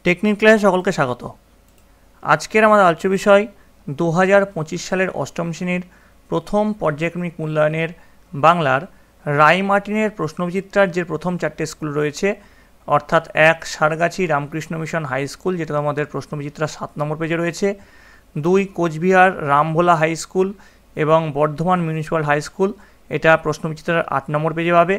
Technique ক্লাসে সকলকে স্বাগত। আজকের আমাদের আলোচ্য বিষয় 2025 সালের অষ্টম শ্রেণীর প্রথম পর্যায়ক্রমিক মূল্যায়নের বাংলার রায়মার্টিনের প্রশ্নবিচিত্রার যে প্রথম 4টে স্কুল রয়েছে, অর্থাৎ 1 Sargachhi Ramakrishna Mission High School, যেটা আমাদের প্রশ্নবিচিত্রা 7 নম্বর পেজে রয়েছে, 2 কোচবিহার রামভোলা হাই স্কুল এবং বর্ধমান মিউনিসিপ্যাল হাই স্কুল, এটা প্রশ্নবিচিত্রার 8 নম্বর পেজে পাবে,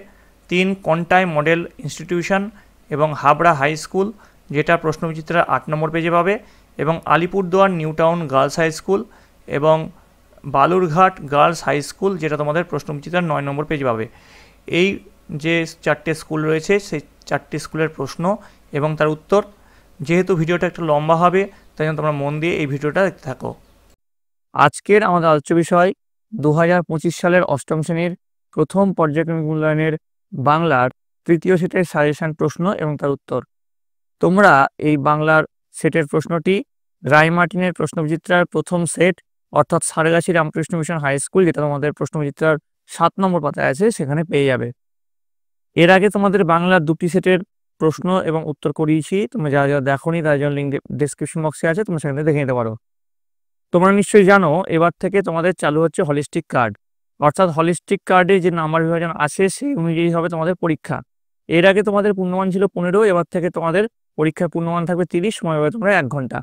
3 কন্টাই মডেল ইনস্টিটিউশন এবং হাবড়া হাই স্কুল, যেটা প্রশ্নবিচিত্রার 8 নম্বর পেজে পাবে, এবং Alipurduar New Town Girls High School এবং বালুরঘাট গার্লস হাই স্কুল, যেটা তোমাদের প্রশ্নবিচিত্রার 9 নম্বর পেজে পাবে। এই যে 4টে স্কুল রয়েছে সেই 4টে স্কুলের প্রশ্ন এবং তার উত্তর। যেহেতু ভিডিওটা একটু লম্বা হবে, তাই জন্য তোমরা মন দিয়ে এই ভিডিওটা দেখতে থাকো। আজকের আমাদের আলোচ্য বিষয় 2025 সালের অষ্টম শ্রেণীর প্রথম পর্যায়ক্রমিক মূল্যায়নের বাংলার তৃতীয় সেটের সাজেশন প্রশ্ন এবং তার উত্তর। তোমরা এই বাংলার সেটের প্রশ্নটি রায়মার্টিনের প্রশ্নবিচিত্রার প্রথম সেট, অর্থাৎ Sargachhi Ramakrishna Mission High School, যেটা তোমাদের প্রশ্নবিচিত্রার 7 নম্বর পাতায় আছে, সেখানে পেয়ে যাবে। এর আগে তোমাদের বাংলার 2টি সেটের প্রশ্ন এবং উত্তর করিয়েছি। তোমরা যারা যারা দেখোনি তার জন্য লিঙ্ক ডেসক্রিপশন বক্সে আছে, তোমরা সেখানে দেখে নিতে পারো। তোমরা নিশ্চয়ই জানো এবার থেকে তোমাদের চালু হচ্ছে হলিস্টিক কার্ড, অর্থাৎ হলিস্টিক কার্ডে যে নাম্বার বিভাজন আছে সেই অনুযায়ী হবে তোমাদের পরীক্ষা। এর আগে তোমাদের পূর্ণমান ছিল 15, এবার থেকে তোমাদের পরীক্ষার পূর্ণমান থাকবে 30, সময় হবে তোমরা 1 ঘন্টা।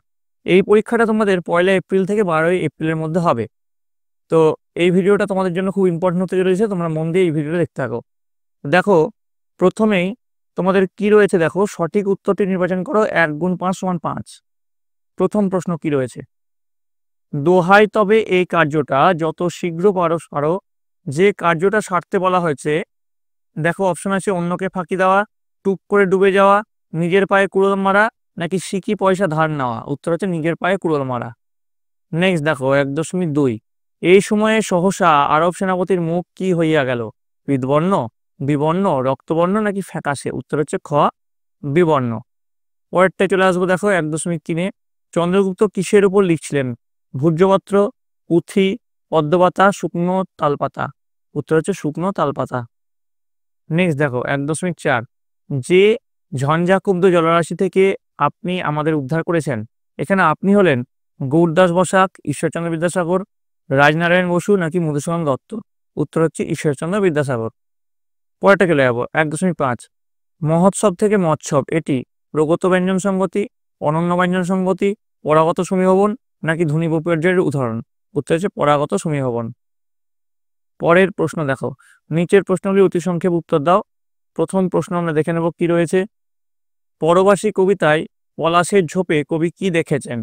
এই পরীক্ষাটা তোমাদের 1 এপ্রিল থেকে 12 এপ্রিলের মধ্যে হবে। তো এই ভিডিওটা তোমাদের জন্য খুব ইম্পর্টেন্ট হতে চলেছে, তোমরা মন দিয়ে এই ভিডিওটা দেখতে থাকো। দেখো, প্রথমেই তোমাদের কি রয়েছে, দেখো সঠিক উত্তরটি নির্বাচন করো। 1 গুণ 5 সমান 5। প্রথম প্রশ্ন কি রয়েছে, দোহাই তবে এই কার্যটা যত শীঘ্র পারো যে কার্যটা সারতে বলা হয়েছে। দেখো অপশন আছে অন্যকে ফাঁকি দেওয়া, টুপ করে ডুবে যাওয়া, নিজের পায়ে কুড়োল মারা, নাকি সিকি পয়সা ধার নেওয়া। উত্তর হচ্ছে নিজের পায়ে কুড়োল মারা। নেক্সট দেখো 1.2, এই সময়ে সহসা আরব সেনাপতির মুখ কি হইয়া গেল? বিবর্ণ, বিবর্ণ, রক্তবর্ণ, নাকি ফ্যাকাশে। উত্তর হচ্ছে খ, বিবর্ণ। পরেরটায় চলে আসবো, দেখো 1.3, চন্দ্রগুপ্ত কিসের উপর লিখছিলেন? ভূর্জপত্র, পুঁথি, পদ্মপাতা, শুকনো তালপাতা। উত্তর হচ্ছে শুকনো তালপাতা। নেক্সট দেখো 1.4, যে ঝঞ্ঝাকুব্ধ জলরাশি থেকে আপনি আমাদের উদ্ধার করেছেন। এখানে আপনি হলেন গৌরদাস বসাক, ঈশ্বরচন্দ্র বিদ্যাসাগর, রাজনারায়ণ বসু, নাকি মধুসূদন দত্ত। উত্তর হচ্ছে ঈশ্বরচন্দ্র বিদ্যাসাগর। পরেরটা চলে যাবো 1.5, মহোৎসব থেকে মৎসব এটি প্রগত ব্যঞ্জন সংগতি, অনন্য ব্যঞ্জন সংগতি, পরাগত সমীহবন, নাকি ধ্বনি বিপর্যয়ের উদাহরণ। উত্তর হচ্ছে পরাগত সমীহবন। পরের প্রশ্ন দেখো, নিচের প্রশ্নগুলি অতি সংক্ষেপ উত্তর দাও। প্রথম প্রশ্ন আমরা দেখে নেব কি রয়েছে। পরবাসী কবিতায় পলাশের ঝোপে কবি কি দেখেছেন?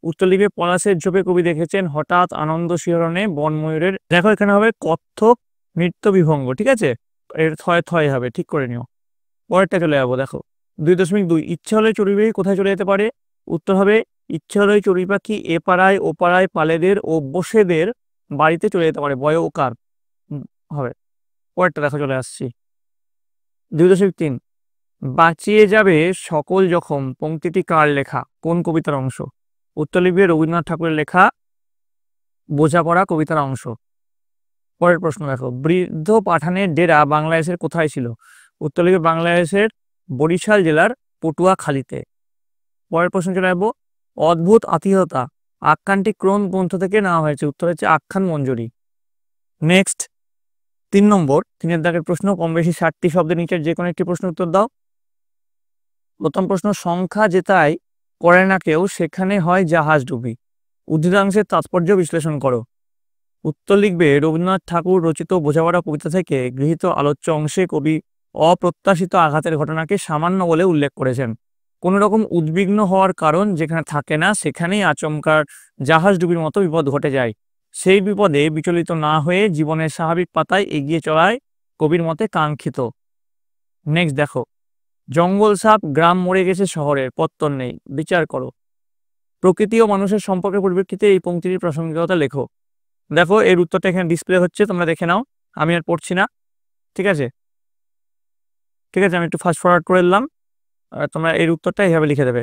উত্তর লিখবে পলাশের ঝোপে কবি দেখেছেন হঠাৎ আনন্দ শিহরণে বনময়ূরের। দেখো এখানে হবে কত্থক নৃত্য বিভঙ্গ, ঠিক আছে, এর থয় থয় হবে, ঠিক করে নিও। পরেরটা চলে যাবো, দেখো 2.2, ইচ্ছে হলে চড়ুই পাখি কোথায় চলে যেতে পারে? উত্তর হবে ইচ্ছে হলে চড়ুই পাখি এ পাড়ায় ও পাড়ায় পালেদের ও বসেদের বাড়িতে চলে যেতে পারে, বয় ওকার হবে। পরেরটা দেখো চলে আসছি 2.3, বাঁচিয়ে যাবে সকল জখম পংক্তিটি কার লেখা? কোন কবিতার অংশ? উত্তর লিখবে রবীন্দ্রনাথ ঠাকুরের লেখা বোঝাপড়া কবিতার অংশ। পরের প্রশ্ন দেখো, বৃদ্ধ পাঠানের ডেরা বাংলাদেশের কোথায় ছিল? উত্তর লিখবে বাংলাদেশের বরিশাল জেলার পটুয়াখালীতে। পরের প্রশ্ন চলে যাবো, অদ্ভুত আতিথ্যতা আখ্যানটি কোন গ্রন্থ থেকে নেওয়া হয়েছে? উত্তর হচ্ছে আখ্যান মঞ্জুরি। নেক্সট 3 নম্বর, 3-এর দাগের প্রশ্ন, কম বেশি 60টি শব্দের নিচের যে কোনো একটি প্রশ্ন উত্তর দাও। প্রথম প্রশ্ন, সংখ্যা যেটাই করে না কেউ সেখানে হয় জাহাজ ডুবি। উদ্ধৃতাংশের তাৎপর্য বিশ্লেষণ করো। উত্তর লিখবে রবীন্দ্রনাথ ঠাকুর রচিত বোঝাপড়া কবিতা থেকে গৃহীত আলোচ্য অংশে কবি অপ্রত্যাশিত আঘাতের ঘটনাকে সামান্য বলে উল্লেখ করেছেন। কোনো রকম উদ্বিগ্ন হওয়ার কারণ যেখানে থাকে না সেখানেই আচমকার জাহাজ ডুবির মতো বিপদ ঘটে যায়। সেই বিপদে বিচলিত না হয়ে জীবনের স্বাভাবিক পাতায় এগিয়ে চলায় কবির মতে কাঙ্ক্ষিত। নেক্সট দেখো, জঙ্গল সাপ গ্রাম মরে গেছে শহরের পত্তন নেই, বিচার করো। প্রকৃতি ও মানুষের সম্পর্কের পরিপ্রেক্ষিতে এই পংক্তির প্রাসঙ্গিকতা লেখো। দেখো এর উত্তরটা এখানে ডিসপ্লে হচ্ছে, তোমরা দেখে নাও, আমি আর পড়ছি না, ঠিক আছে। ঠিক আছে, আমি একটু ফাস্ট ফরওয়ার্ড করে দিলাম, তোমরা এর উত্তরটা এইভাবে লিখে দেবে,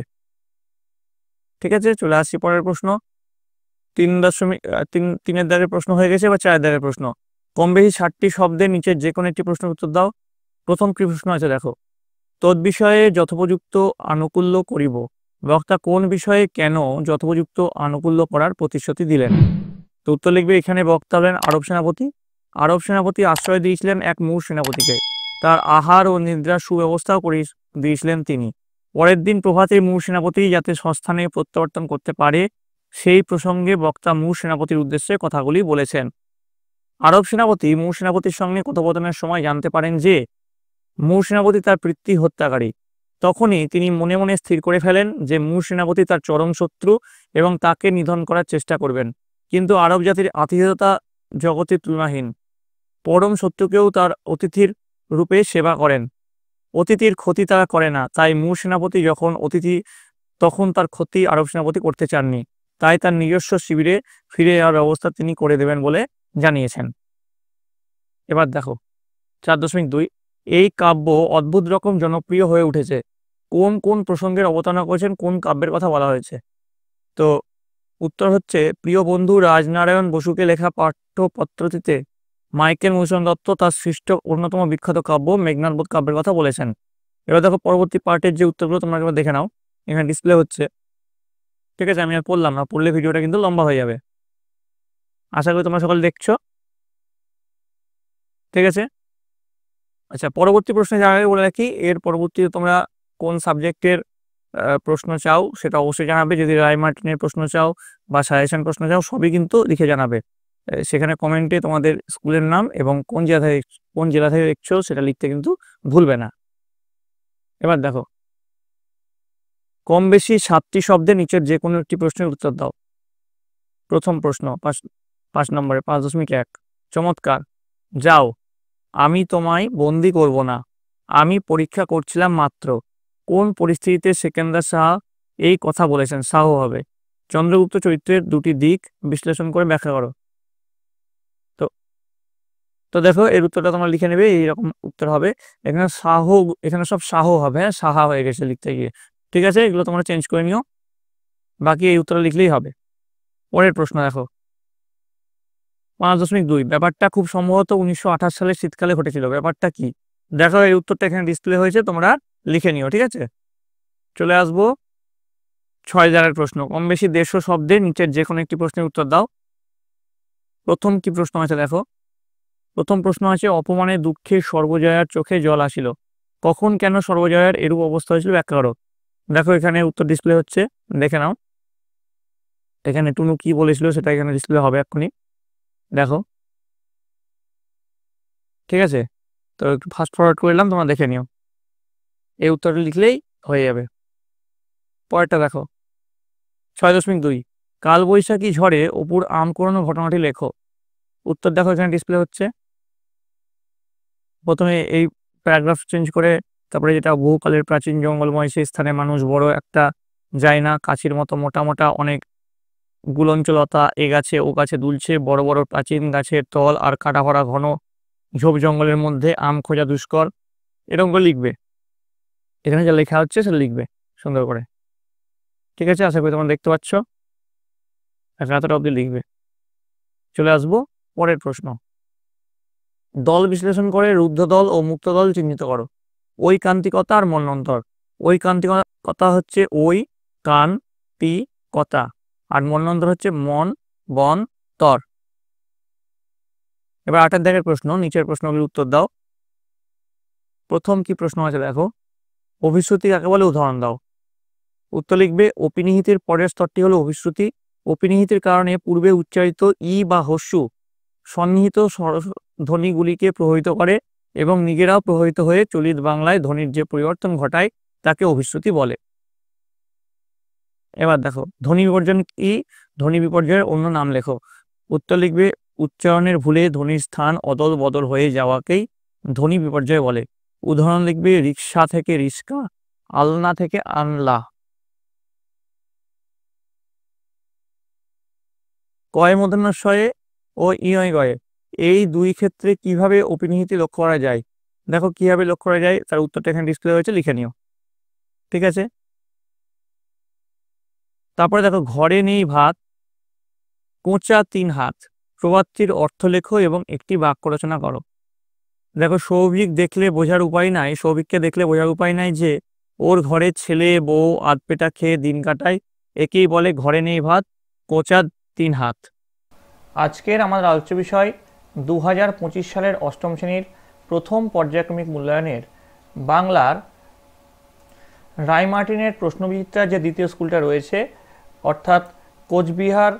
ঠিক আছে। চলে আসছি পরের প্রশ্ন, 3.3-এর দাগের প্রশ্ন হয়ে গেছে, বা 4-এর দাগের প্রশ্ন। কম বেশি 60টি শব্দের নিচে যে কোনো একটি প্রশ্নের উত্তর দাও। প্রথম কি প্রশ্ন আছে দেখো, তদ্বিষয়ে যথোপযুক্ত আনুকূল্য করিব। বক্তা কোন বিষয়ে কেন যথোপযুক্ত আনুকূল্য করার প্রতিশ্রুতি দিলেন? তো উত্তর লিখবে, এখানে বক্তা হলেন আরব সেনাপতি। আরব সেনাপতি আশ্রয় দিয়েছিলেন এক মূর সেনাপতিকে, তার আহার ও নিদ্রার সুব্যবস্থাও করে দিয়েছিলেন তিনি। পরের দিন প্রভাতে মূর সেনাপতি যাতে সস্থানে প্রত্যাবর্তন করতে পারে সেই প্রসঙ্গে বক্তা মূর সেনাপতির উদ্দেশ্যে কথাগুলি বলেছেন। আরব সেনাপতি মূর সেনাপতির সঙ্গে কথোপকথনের সময় জানতে পারেন যে মূর সেনাপতি তার পিতৃ হত্যাকারী। তখনই তিনি মনে মনে স্থির করে ফেলেন যে মূর সেনাপতি তার চরম শত্রু এবং তাকে নিধন করার চেষ্টা করবেন। কিন্তু আরব জাতির আতিথেয়তা জগতে তুলনাহীন। পরম শত্রুকেও তার অতিথির রূপে সেবা করেন। অতিথির ক্ষতি তারা করে না। তাই মূর সেনাপতি যখন অতিথি, তখন তার ক্ষতি আরব সেনাপতি করতে চাননি। তাই তার নিজস্ব শিবিরে ফিরে যাওয়ার ব্যবস্থা তিনি করে দেবেন বলে জানিয়েছেন। এবার দেখো 4.2, এই কাব্য অদ্ভুত রকম জনপ্রিয় হয়ে উঠেছে। কোন কোন প্রসঙ্গের অবতারণা করেছেন, কোন কাব্যের কথা বলা হয়েছে? তো উত্তর হচ্ছে, প্রিয় বন্ধু রাজনারায়ণ বসুকে লেখা পাঠ্যপত্রটিতে মাইকেল মধুসূদন দত্ত তার সৃষ্ট অন্যতম বিখ্যাত কাব্য মেঘনাদ বধ কাব্যের কথা বলেছেন। এবার দেখো পরবর্তী পার্টের যে উত্তরগুলো তোমরা একবার দেখে নাও, এখানে ডিসপ্লে হচ্ছে। ঠিক আছে, আমি আর পড়লাম না, পড়লে ভিডিওটা কিন্তু লম্বা হয়ে যাবে। আশা করি তোমরা সকলে দেখছো। ঠিক আছে, আচ্ছা, পরবর্তী প্রশ্নে যাওয়ার আগে বলে রাখি, এর পরবর্তীতে তোমরা কোন সাবজেক্টের প্রশ্ন চাও সেটা অবশ্যই জানাবে। যদি রায় মার্টিনের প্রশ্ন চাও বা সাজেশন প্রশ্ন চাও, সবই কিন্তু লিখে জানাবে। সেখানে কমেন্টে তোমাদের স্কুলের নাম এবং কোন জেলা থেকে দেখছো সেটা লিখতে কিন্তু ভুলবে না। এবার দেখো, কম বেশি 7টি শব্দে নিচের যে কোনো একটি প্রশ্নের উত্তর দাও। প্রথম প্রশ্ন 5 নম্বরে 5.1, চমৎকার। যাও, আমি তোমায় বন্দি করব না, আমি পরীক্ষা করছিলাম মাত্র। কোন পরিস্থিতিতে সেকেন্দার সাহা এই কথা বলেছেন? সাহু হবে। চন্দ্রগুপ্ত চরিত্রের দুটি দিক বিশ্লেষণ করে ব্যাখ্যা করো। তো তো দেখো, এর উত্তরটা তোমরা লিখে নেবে, এইরকম উত্তর হবে। এখানে সাহু, এখানে সব সাহু হবে, হ্যাঁ, সাহা হয়ে গেছে লিখতে গিয়ে। ঠিক আছে, এগুলো তোমরা চেঞ্জ করে নিও, বাকি এই উত্তরটা লিখলেই হবে। পরের প্রশ্ন দেখো 5.2, ব্যাপারটা খুব সম্ভবত 1928 সালের শীতকালে ঘটেছিল। ব্যাপারটা কি? দেখো, এই উত্তরটা এখানে ডিসপ্লে হয়েছে, তোমরা লিখে নিও। ঠিক আছে, চলে আসবো 6 জায়গার প্রশ্ন। কম বেশি 150 শব্দে নিচের যে কোনো একটি প্রশ্নের উত্তর দাও। প্রথম কি প্রশ্ন আছে দেখো, প্রথম প্রশ্ন আছে, অপমানে দুঃখে সর্বজয়ার চোখে জল আসিল। কখন কেন সর্বজয়ার এরূপ অবস্থা হয়েছিল ব্যাখ্যা করো। দেখো, এখানে উত্তর ডিসপ্লে হচ্ছে, দেখে নাও। এখানে টুনু কি বলেছিল সেটা এখানে ডিসপ্লে হবে এক্ষুনি, দেখো। ঠিক আছে, তো একটু ফাস্ট ফরওয়ার্ড করলাম, তোমরা দেখে নিও। এই উত্তরটা লিখলেই হয়ে যাবে। পরেরটা দেখো 6.2, কালবৈশাখী ঝড়ে অপুর আম কুড়ানো ঘটনাটি লেখো। উত্তর দেখো, এখানে ডিসপ্লে হচ্ছে। প্রথমে এই প্যারাগ্রাফ চেঞ্জ করে তারপরে যেটা, বহুকালের প্রাচীন জঙ্গলময় সেই স্থানে মানুষ বড় একটা যায় না, কাছির মতো মোটা মোটা অনেক গুলঞ্চলতা এ গাছে ও গাছে দুলছে, বড় বড় প্রাচীন গাছের তল আর কাটা ভরা ঘন ঝোপ জঙ্গলের মধ্যে আম খোঁজা দুষ্কর। এরকম করে লিখবে, এখানে যা লেখা হচ্ছে সেটা লিখবে সুন্দর করে। ঠিক আছে, আশা করি তোমরা দেখতে পাচ্ছ, এতটা অবধি লিখবে। চলে আসবো পরের প্রশ্ন, দল বিশ্লেষণ করে রুদ্ধ দল ও মুক্ত দল চিহ্নিত করো। ঐকান্তিকতা আর মন্বন্তর। ঐকান্তিকতা হচ্ছে ওই কান তি কতা, আর মন্বন্তর হচ্ছে মন বন তর। এবার 8 দাগের প্রশ্ন, নিচের প্রশ্নগুলির উত্তর দাও। প্রথম কি প্রশ্ন আছে দেখো, অভিশ্রুতি কাকে বলে উদাহরণ দাও। উত্তর লিখবে, অপিনিহিতের পরের স্তরটি হলো অভিশ্রুতি। অপিনিহিতের কারণে পূর্বে উচ্চারিত ই বা হস্যু সন্নিহিত ধ্বনিগুলিকে প্রভাবিত করে এবং নিজেরাও প্রভাবিত হয়ে চলিত বাংলায় ধ্বনির যে পরিবর্তন ঘটায় তাকে অভিশ্রুতি বলে। এবার দেখো, ধ্বনি বিপর্যয় কি? ধ্বনি বিপর্যয়ের অন্য নাম লেখো। উত্তর লিখবে, উচ্চারণের ভুলে ধ্বনির স্থান অদল বদল হয়ে যাওয়াকেই ধ্বনি বিপর্যয় বলে। উদাহরণ লিখবে, রিক্সা থেকে রিস্কা, আলনা থেকে আনলা। কয় মূর্ধন্যস্বয়ে ও ইয় গয়ে, এই দুই ক্ষেত্রে কিভাবে অপিনিহিতি লক্ষ্য করা যায়? দেখো, কিভাবে লক্ষ্য করা যায় তার উত্তরটা এখানে ডিসপ্লে হয়েছে, লিখে নিও। ঠিক আছে, তারপরে দেখো, ঘরে নেই ভাত, কোঁচা 3 হাত, প্রবাদটির অর্থ লেখো এবং একটি বাক্য রচনা করো। দেখো, সৌভিক দেখলে বোঝার উপায় নাই, সৌভিককে দেখলে বোঝার উপায় নাই যে ওর ঘরে ছেলে বউ আধপেটা খেয়ে দিন কাটায়, একেই বলে ঘরে নেই ভাত, কোঁচা 3 হাত। আজকের আমাদের আলোচ্য বিষয় 2025 সালের অষ্টম শ্রেণীর প্রথম পর্যায়ক্রমিক মূল্যায়নের বাংলার রায়মার্টিনের প্রশ্নবিচিত্রার যে দ্বিতীয় স্কুলটা রয়েছে, অর্থাৎ কোচবিহার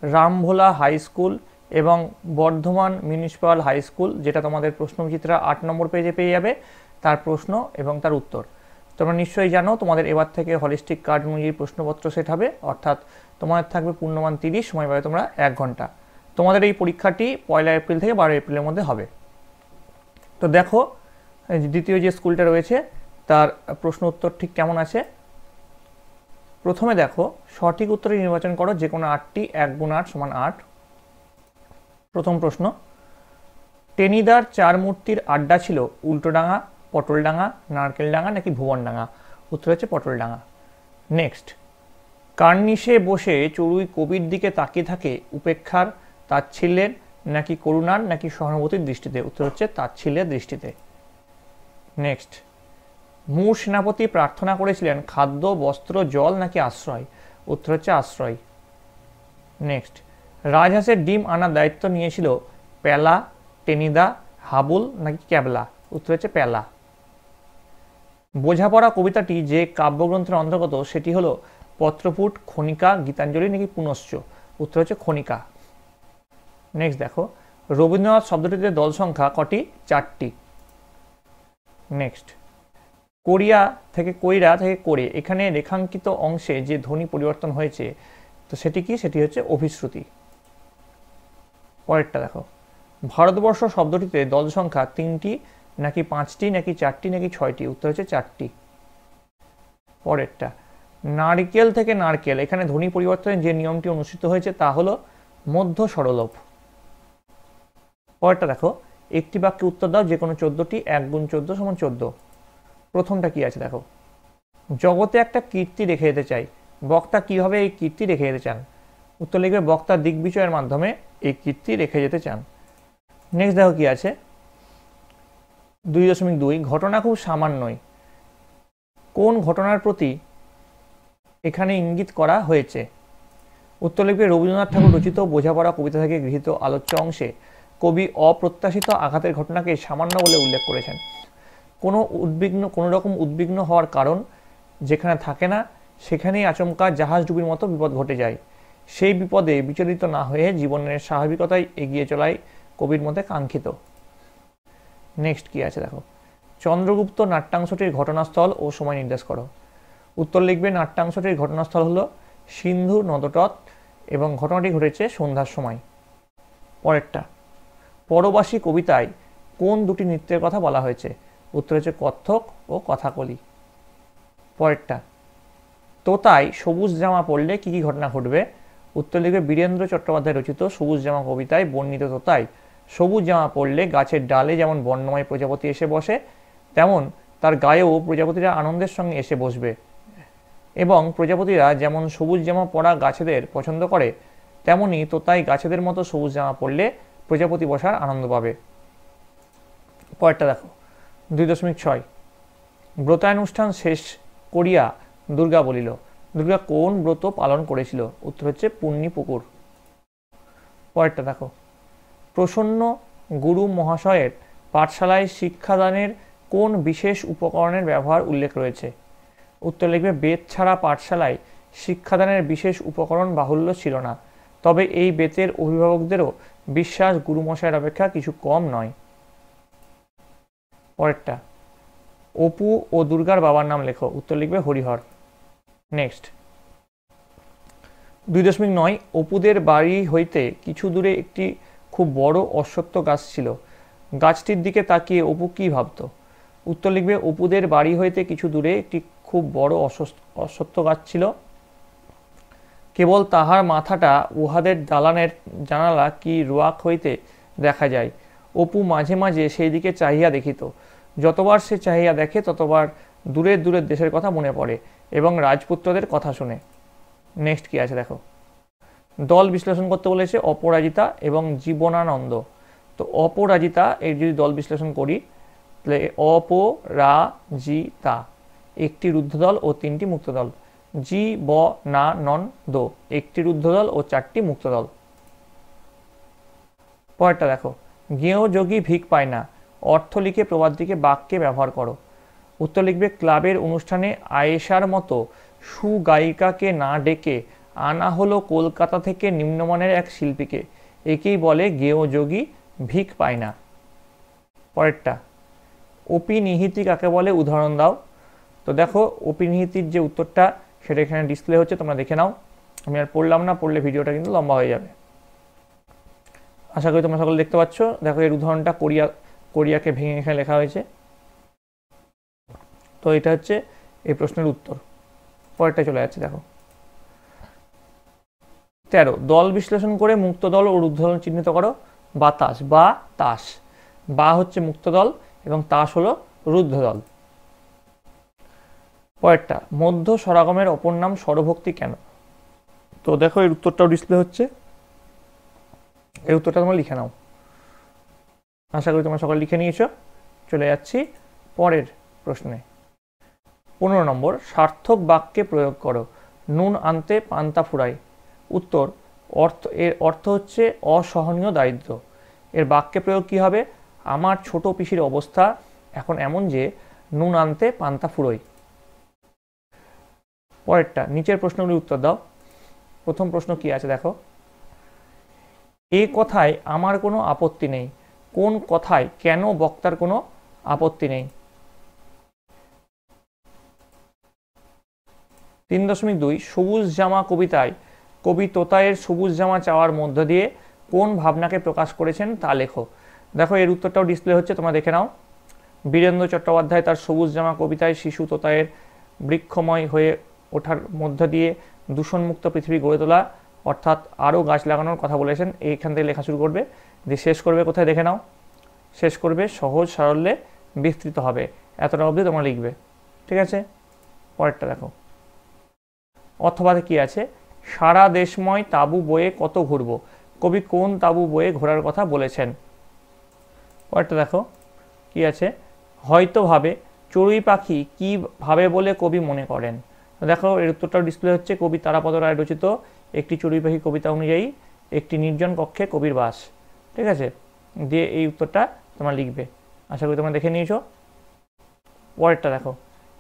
রামভোলা হাই স্কুল এবং বর্ধমান মিউনিসিপ্যাল হাই স্কুল, যেটা তোমাদের প্রশ্নবিচিত্রা 8 নম্বর পেজে পেয়ে যাবে, তার প্রশ্ন এবং তার উত্তর। তোমরা নিশ্চয়ই জানো তোমাদের এবার থেকে হলিস্টিক কার্ড অনুযায়ী প্রশ্নপত্র সেট হবে, অর্থাৎ তোমাদের থাকবে পূর্ণমান 30, সময় পাবে তোমরা 1 ঘন্টা। তোমাদের এই পরীক্ষাটি 1 এপ্রিল থেকে 12 এপ্রিলের মধ্যে হবে। তো দেখো, দ্বিতীয় যে স্কুলটা রয়েছে তার প্রশ্ন উত্তর ঠিক কেমন আছে। প্রথমে দেখো, সঠিক উত্তরে নির্বাচন করো যে কোনো 8টি, 1 গুণ 8 সমান 8। প্রথম প্রশ্ন, টেনিদার 4 মূর্তির আড্ডা ছিল উল্টোডাঙা, পটলডাঙা, নারকেলডাঙা নাকি ভুবনডাঙা? উত্তর হচ্ছে পটলডাঙা। নেক্সট, কার্নিশে বসে চড়ুই কবির দিকে তাকিয়ে থাকে উপেক্ষার, তাচ্ছিল্যের নাকি করুণার নাকি সহানুভূতির দৃষ্টিতে? উত্তর হচ্ছে তাচ্ছিল্যের দৃষ্টিতে। নেক্সট, মূর সেনাপতি প্রার্থনা করেছিলেন খাদ্য, বস্ত্র, জল নাকি আশ্রয়? উত্তর হচ্ছে আশ্রয়। নেক্সট, রাজহাঁসের ডিম আনার দায়িত্ব নিয়েছিল পেলা, টেনিদা, হাবুল নাকি ক্যাবলা? উত্তর হচ্ছে পেলা। বোঝাপড়া কবিতাটি যে কাব্যগ্রন্থের অন্তর্গত সেটি হলো পত্রপুট, খনিকা, গীতাঞ্জলি নাকি পুনশ্চ? উত্তর হচ্ছে খনিকা। নেক্সট দেখো, রবীন্দ্রনাথ শব্দটিতে দল সংখ্যা কটি? 4টি। নেক্সট, কোরিয়া থেকে কইরা থেকে করে, এখানে রেখাঙ্কিত অংশে যে ধ্বনি পরিবর্তন হয়েছে, তো সেটি কি? সেটি হচ্ছে অভিশ্রুতি। পরেরটা দেখো, ভারতবর্ষ শব্দটিতে দল সংখ্যা 3টি নাকি 5টি নাকি 4টি নাকি 6টি? উত্তর হচ্ছে 4টি। পরেরটা, নারকেল থেকে নারকেল, এখানে ধ্বনি পরিবর্তনের যে নিয়মটি অনুষ্ঠিত হয়েছে তা হলো মধ্য স্বরলোপ। পরেরটা দেখো, একটি বাক্যে উত্তর দাও যে কোনো 14টি, 1 গুণ 14 সমান 14। প্রথমটা কি আছে দেখো, জগতে একটা কীর্তি রেখে যেতে চাই, বক্তা কিভাবে এই কীর্তি রেখে যেতে চান? উত্তর লিখবে বক্তা দিগ্বিজয়ের মাধ্যমে এই কীর্তি রেখে যেতে চান। নেক্সট দেখো কি আছে, 2.2, ঘটনা খুব সামান্যই, কোন ঘটনার প্রতি এখানে ইঙ্গিত করা হয়েছে? উত্তর লিখবে রবীন্দ্রনাথ ঠাকুর রচিত বোঝাপড়া কবিতা থেকে গৃহীত আলোচ্য অংশে কবি অপ্রত্যাশিত আঘাতের ঘটনাকে সামান্য বলে উল্লেখ করেছেন। কোনো রকম উদ্বিগ্ন হওয়ার কারণ যেখানে থাকে না, সেখানেই আচমকা জাহাজ ডুবির মতো বিপদ ঘটে যায়। সেই বিপদে বিচলিত না হয়ে জীবনের স্বাভাবিকতায় এগিয়ে চলাই কবির মধ্যে কাঙ্ক্ষিত। নেক্সট কি আছে দেখো, চন্দ্রগুপ্ত নাট্যাংশটির ঘটনাস্থল ও সময় নির্দেশ করো। উত্তর লিখবে নাট্যাংশটির ঘটনাস্থল হলো সিন্ধু নদতট এবং ঘটনাটি ঘটেছে সন্ধ্যার সময়। পরেরটা, পরবাসী কবিতায় কোন দুটি নৃত্যের কথা বলা হয়েছে? উত্তর হচ্ছে কত্থক ও কথাকলি। পরেরটা, তোতায় সবুজ জামা পরলে কি কি ঘটনা ঘটবে? উত্তর লিখবে বীরেন্দ্র চট্টোপাধ্যায় রচিত সবুজ জামা কবিতায় বর্ণিত তোতায় সবুজ জামা পরলে গাছের ডালে যেমন বর্ণময় প্রজাপতি এসে বসে, তেমন তার গায়েও প্রজাপতিরা আনন্দের সঙ্গে এসে বসবে, এবং প্রজাপতিরা যেমন সবুজ জামা পরা গাছেদের পছন্দ করে, তেমনি তোতাই গাছেদের মতো সবুজ জামা পরলে প্রজাপতি বসার আনন্দ পাবে। পরেরটা দেখো, 2.6, ব্রতানুষ্ঠান শেষ করিয়া দুর্গা বলিল, দুর্গা কোন ব্রত পালন করেছিল? উত্তর হচ্ছে পুণ্যি পুকুর। পরেরটা দেখো, প্রসন্ন গুরু মহাশয়ের পাঠশালায় শিক্ষাদানের কোন বিশেষ উপকরণের ব্যবহার উল্লেখ রয়েছে? উত্তর লিখবে বেত ছাড়া পাঠশালায় শিক্ষাদানের বিশেষ উপকরণ বাহুল্য ছিল না, তবে এই বেতের অভিভাবকদেরও বিশ্বাস গুরুমশায়ের অপেক্ষা কিছু কম নয়। পরেরটা, অপু ও দুর্গার বাবার নাম লেখো। উত্তর লিখবে হরিহর। নেক্সট, 2.9, অপুদের বাড়ি হইতে কিছু দূরে একটি খুব বড় অশ্বত্থ গাছ ছিল, গাছটির দিকে তাকিয়ে অপু কি ভাবত? উত্তর লিখবে অপুদের বাড়ি হইতে কিছু দূরে একটি খুব বড় অশ্বত্থ গাছ ছিল, কেবল তাহার মাথাটা উহাদের দালানের জানালা কি রোয়াক হইতে দেখা যায়। অপু মাঝে মাঝে সেই দিকে চাহিয়া দেখিত, যতবার সে চাহিয়া দেখে ততবার দূরের দূরের দেশের কথা মনে পড়ে এবং রাজপুত্রদের কথা শুনে। নেক্সট কি আছে দেখো, দল বিশ্লেষণ করতে বলেছে অপরাজিতা এবং জীবনানন্দ তো অপরাজিতা এর যদি দল বিশ্লেষণ করি তাহলে অপরাজিতা একটি রুদ্ধ দল ও 3টি মুক্ত দল। জি ব না নন দো একটি রুদ্ধ দল ও 4টি মুক্ত দল। পরেরটা দেখো, গেঁয়ো যোগী ভিক পায় না অর্থ লিখে প্রবাদটিকে বাক্যে ব্যবহার করো। উত্তর লিখবে, ক্লাবের অনুষ্ঠানে আয়েশার মতো সুগায়িকাকে না ডেকে আনা হলো কলকাতা থেকে নিম্নমানের এক শিল্পীকে, একেই বলে গেঁয়ো যোগী ভিক পায় না। পরেরটা, অপিনিহিতি কাকে বলে উদাহরণ দাও। তো দেখো অপিনিহিতির যে উত্তরটা সেটা এখানে ডিসপ্লে হচ্ছে, তোমরা দেখে নাও। আমি আর পড়লাম না, পড়লে ভিডিওটা কিন্তু লম্বা হয়ে যাবে। আশা করি তোমরা সকলে দেখতে পাচ্ছ। দেখো এর উদাহরণটা কোরিয়াকে ভেঙে এখানে লেখা হয়েছে। তো এটা হচ্ছে এই প্রশ্নের উত্তর। পরেরটা চলে যাচ্ছে, দেখো 13, দল বিশ্লেষণ করে মুক্ত দল ও রুদ্ধ দল চিহ্নিত করো। বাতাস বা তাস, বা হচ্ছে মুক্ত দল এবং তাস হলো রুদ্ধ দল। পরেরটা, মধ্য স্বরাগমের অপর নাম স্বরভক্তি কেন। তো দেখো এর উত্তরটাও ডিসপ্লে হচ্ছে, এর উত্তরটা তোমরা লিখে নাও। আশা করি তোমরা সকলে লিখে নিয়েছো। চলে যাচ্ছি পরের প্রশ্নে। 15 নম্বর, সার্থক বাক্যে প্রয়োগ করো। নুন আনতে পান্তা ফুরাই। উত্তর, এর অর্থ হচ্ছে অসহনীয় দারিদ্র্য। এর বাক্যে প্রয়োগ কি হবে, আমার ছোট পিসির অবস্থা এখন এমন যে নুন আনতে পান্তা ফুরোই। পরেরটা, নিচের প্রশ্নগুলির উত্তর দাও। প্রথম প্রশ্ন কি আছে দেখো, এ কথায় আমার কোনো আপত্তি নেই, কোন কথায় কেন বক্তার কোনো আপত্তি নেই। 3.2, সবুজ জামা কবিতায় কবি তোতায়ের সবুজ জামা চাওয়ার মধ্য দিয়ে কোন ভাবনাকে প্রকাশ করেছেন তা লেখো। দেখো এর উত্তরটাও ডিসপ্লে হচ্ছে, তোমরা দেখে নাও। বীরেন্দ্র চট্টোপাধ্যায় তার সবুজ জামা কবিতায় শিশু তোতায়ের বৃক্ষময় হয়ে ওঠার মধ্য দিয়ে দূষণমুক্ত পৃথিবী গড়ে তোলা অর্থাৎ আরও গাছ লাগানোর কথা বলেছেন। এইখান থেকে লেখা শুরু করবে, দিয়ে শেষ করবে কোথায় দেখে নাও, শেষ করবে সহজ সারল্যে বিস্তৃত হবে, এতটা অবধি তোমরা লিখবে। ঠিক আছে, পরেরটা দেখো, অথবাতে কি আছে, সারা দেশময় তাঁবু বয়ে কত ঘুরবো। কবি কোন তাঁবু বয়ে ঘোরার কথা বলেছেন। পরেরটা দেখো কি আছে, হয়তো ভাবে চড়ুই পাখি কি ভাবে বলে কবি মনে করেন। দেখো এর উত্তরটাও ডিসপ্লে হচ্ছে, কবি তারাপদ রায় রচিত একটি চড়ুই পাখি কবিতা অনুযায়ী একটি নির্জন কক্ষে কবির বাস। ঠিক আছে, দিয়ে এই উত্তরটা তোমরা লিখবে। আশা করি তোমরা দেখে নিয়েছো। পরেরটা দেখো,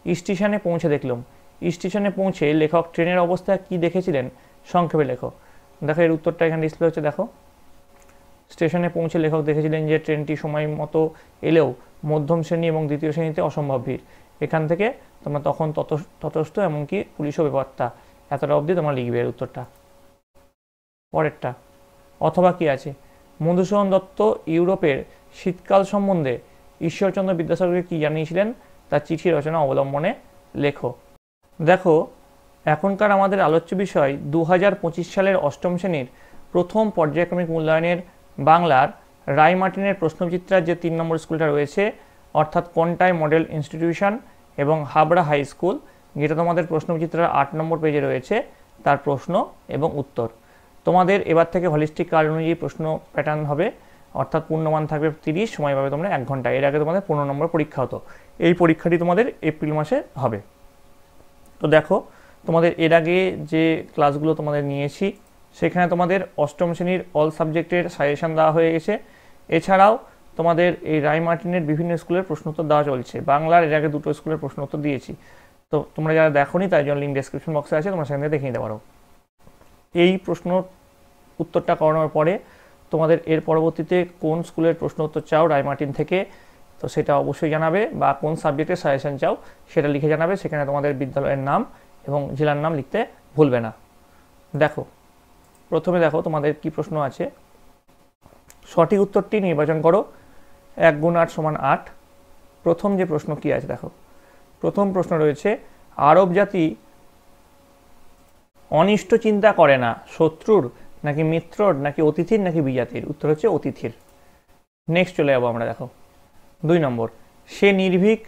স্টেশনে পৌঁছে দেখলাম। স্টেশনে পৌঁছে লেখক ট্রেনের অবস্থা কি দেখেছিলেন সংক্ষেপে লেখো। দেখো এর উত্তরটা এখানে ডিসপ্লে হচ্ছে। দেখো স্টেশনে পৌঁছে লেখক দেখেছিলেন যে ট্রেনটি সময় মতো এলেও মধ্যম শ্রেণী এবং দ্বিতীয় শ্রেণীতে অসম্ভব ভিড়। এখান থেকে তোমরা তখন ততস্থ এমনকি পুলিশও বেপাত্তা, এতটা অবধি তোমরা লিখবে এর উত্তরটা। পরেরটা, অথবা কি আছে, মধুসূদন দত্ত ইউরোপের শীতকাল সম্বন্ধে ঈশ্বরচন্দ্র বিদ্যাসাগরকে কি জানিয়েছিলেন তার চিঠি রচনা অবলম্বনে লেখো। দেখো এখনকার আমাদের আলোচ্য বিষয় 2025 সালের অষ্টম শ্রেণীর প্রথম পর্যায়ক্রমিক মূল্যায়নের বাংলার রায়মার্টিনের প্রশ্নচিত্রার যে 3 নম্বর স্কুলটা রয়েছে অর্থাৎ কন্টাই মডেল ইনস্টিটিউশন এবং হাবড়া হাই স্কুল, যেটা তোমাদের প্রশ্নচিত্রার 8 নম্বর পেজে রয়েছে, তার প্রশ্ন এবং উত্তর। তোমাদের এবার থেকে হলিস্টিক কার্ড অনুযায়ী প্রশ্ন প্যাটার্ন হবে, অর্থাৎ পূর্ণমান থাকবে 30, সময় পাবে তোমরা 1 ঘন্টা। এর আগে তোমাদের 15 নম্বর পরীক্ষা হতো, এই পরীক্ষাটি তোমাদের এপ্রিল মাসে হবে। তো দেখো তোমাদের এর আগে যে ক্লাসগুলো তোমাদের নিয়েছি সেখানে তোমাদের অষ্টম শ্রেণীর অল সাবজেক্টের সাজেশন দেওয়া হয়ে গেছে। এছাড়াও তোমাদের এই রায়মার্টিনের বিভিন্ন স্কুলের প্রশ্নোত্তর দেওয়া চলছে। বাংলার এর আগে 2টো স্কুলের প্রশ্নোত্তর দিয়েছি, তো তোমরা যারা দেখোনি তাই জন্য লিঙ্ক ডেসক্রিপশন বক্সে আছে, তোমরা সেখান থেকে দেখে নিতে পারো। এই প্রশ্ন উত্তরটা করানোর পরে তোমাদের এর পরবর্তীতে কোন স্কুলের প্রশ্ন উত্তর চাও রায়মার্টিন থেকে, তো সেটা অবশ্যই জানাবে, বা কোন সাবজেক্টের সাজেশন চাও সেটা লিখে জানাবে। সেখানে তোমাদের বিদ্যালয়ের নাম এবং জেলার নাম লিখতে ভুলবে না। দেখো প্রথমে দেখো তোমাদের কি প্রশ্ন আছে, সঠিক উত্তরটি নির্বাচন করো। 1 × 8 = 8। প্রথম যে প্রশ্ন কি আছে দেখো, প্রথম প্রশ্ন রয়েছে, আরব জাতি অনিষ্ট চিন্তা করে না শত্রুর নাকি মিত্রর নাকি অতিথির নাকি বিজাতির। উত্তর হচ্ছে অতিথির। নেক্সট চলে যাবো আমরা। দেখো 2 নম্বর, সে নির্ভীক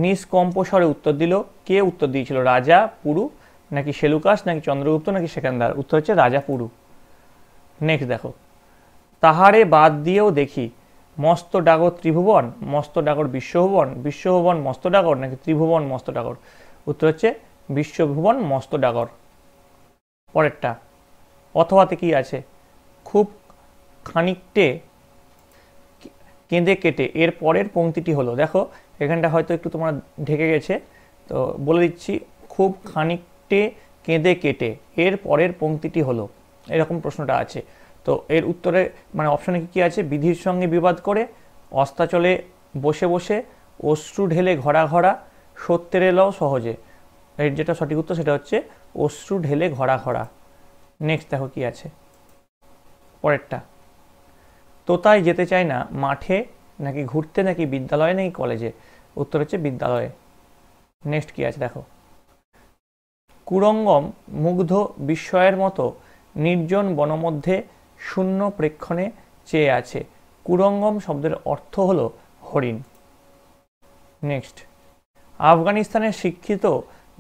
নিষ্কম্প স্বরে উত্তর দিল। কে উত্তর দিয়েছিল, রাজা পুরু নাকি সেলুকাস নাকি চন্দ্রগুপ্ত নাকি সেকেন্দার। উত্তর হচ্ছে রাজা পুরু। নেক্সট দেখো, তাহারে বাদ দিয়েও দেখি মস্তডাগর ত্রিভুবন, মস্তডাগর বিশ্বভুবন, বিশ্বভুবন মস্তডাগর নাকি ত্রিভুবন মস্তডাগর? উত্তর হচ্ছে বিশ্বভুবন মস্তডাগর। পরেরটা, অথবাতে কি আছে? খুব খানিকটে কেঁদে কেটে, এর পরের পংক্তিটি হলো, দেখো এখানটা হয়তো একটু তোমার ঢেকে গেছে, তো বলে দিচ্ছি, খুব খানিকটে কেঁদে কেটে এর পরের পংক্তিটি হলো, এরকম প্রশ্নটা আছে। তো এর উত্তরে মানে অপশানে কী আছে? বিধির সঙ্গে বিবাদ করে, অস্তাচলে বসে বসে, অশ্রু ঢেলে ঘরা ঘরা, সত্যের এলাও সহজে। এর যেটা সঠিক উত্তর সেটা হচ্ছে অশ্রু ঢেলে ঘরা ঘরা। নেক্সট দেখো কি আছে পরেরটা, তোতায় যেতে চায় না মাঠে নাকি ঘুরতে নাকি বিদ্যালয়ে নাকি কলেজে? উত্তর হচ্ছে বিদ্যালয়ে। নেক্সট কি আছে দেখো, কুরঙ্গম মুগ্ধ বিস্ময়ের মতো নির্জন বনমধ্যে শূন্য প্রেক্ষণে চেয়ে আছে। কুরঙ্গম শব্দের অর্থ হলো হরিণ। নেক্সট, আফগানিস্তানের শিক্ষিত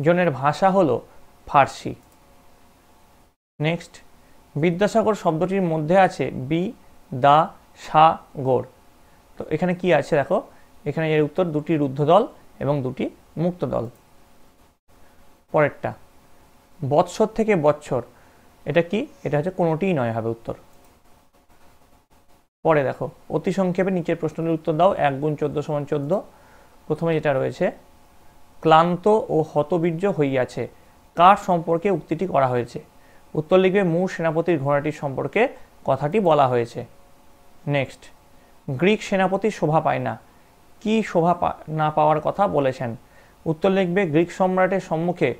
জনের ভাষা হলো ফার্সি। নেক্সট, বিদ্যাসাগর শব্দটির মধ্যে আছে বি, দা, সাগর। তো এখানে কি আছে দেখো, এখানে এর উত্তর দুটি রুদ্ধদল এবং দুটি মুক্ত দল। পরেরটা, বৎসর থেকে বৎসর, এটা কি? এটা হচ্ছে কোনোটিই নয় হবে উত্তর। পরে দেখো, অতি সংক্ষেপে নিচের প্রশ্নের উত্তর দাও। 1 × 14 = 14। প্রথমে যেটা রয়েছে, ক্লান্ত ও হতবীর্য হইয়াছে, কার সম্পর্কে উক্তিটি করা হয়েছে? উত্তর লিখবে মূর সেনাপতির ঘোড়াটির সম্পর্কে কথাটি বলা হয়েছে। নেক্সট, গ্রিক সেনাপতি শোভা পায় না, কি শোভা না পাওয়ার কথা বলেছেন? উত্তর লিখবে গ্রিক সম্রাটের সম্মুখে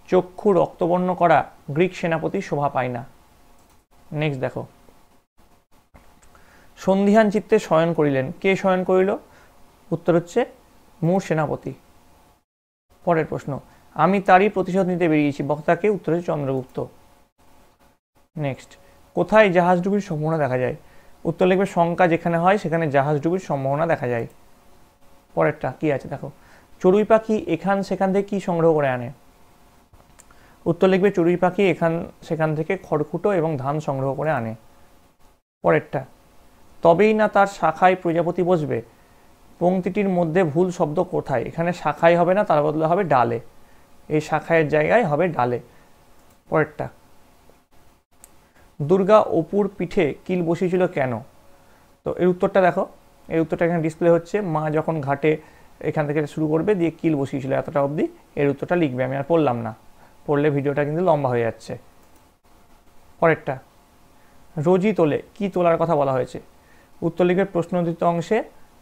চক্ষু রক্তবর্ণ করা গ্রিক সেনাপতি শোভা পায় না। নেক্সট দেখো, সন্ধিহান চিত্তে শয়ন করিলেন, কে শয়ন করিল? উত্তর হচ্ছে মূর সেনাপতি। পরের প্রশ্ন, আমি তারই প্রতিশোধ নিতে বেরিয়েছি, বক্তাকে? উত্তর হচ্ছে চন্দ্রগুপ্ত। নেক্সট, কোথায় জাহাজ ডুবির সম্ভাবনা দেখা যায়? উত্তর লিখবে শঙ্কা যেখানে হয় সেখানে জাহাজ ডুবির সম্ভাবনা দেখা যায়। পরেরটা কি আছে দেখো, চড়ুই পাখি এখান সেখান থেকে কি সংগ্রহ করে আনে? উত্তর লিখবে চড়ুই পাখি এখান সেখান থেকে খড়কুটো এবং ধান সংগ্রহ করে আনে। পরেরটা, তবেই না তার শাখায় প্রজাপতি বসবে, পংক্তিটির মধ্যে ভুল শব্দ কোথায়? এখানে শাখায় হবে না, তার বদলে হবে ডালে, এই শাখায়ের জায়গায় হবে ডালে। পরেরটা, দুর্গা অপুর পিঠে কিল বসিয়েছিল কেন? তো এর উত্তরটা দেখো, এর উত্তরটা এখানে ডিসপ্লে হচ্ছে, মা যখন ঘাটে এখান থেকে শুরু করবে দিয়ে কিল বসিয়েছিল এতটা অবধি এর উত্তরটা লিখবে, আমি আর পড়লাম না, পড়লে ভিডিওটা কিন্তু লম্বা হয়ে যাচ্ছে। পরেরটা, রোজি তোলে, কি তোলার কথা বলা হয়েছে? উত্তর লিখবে প্রশ্নোত্তরিত অংশে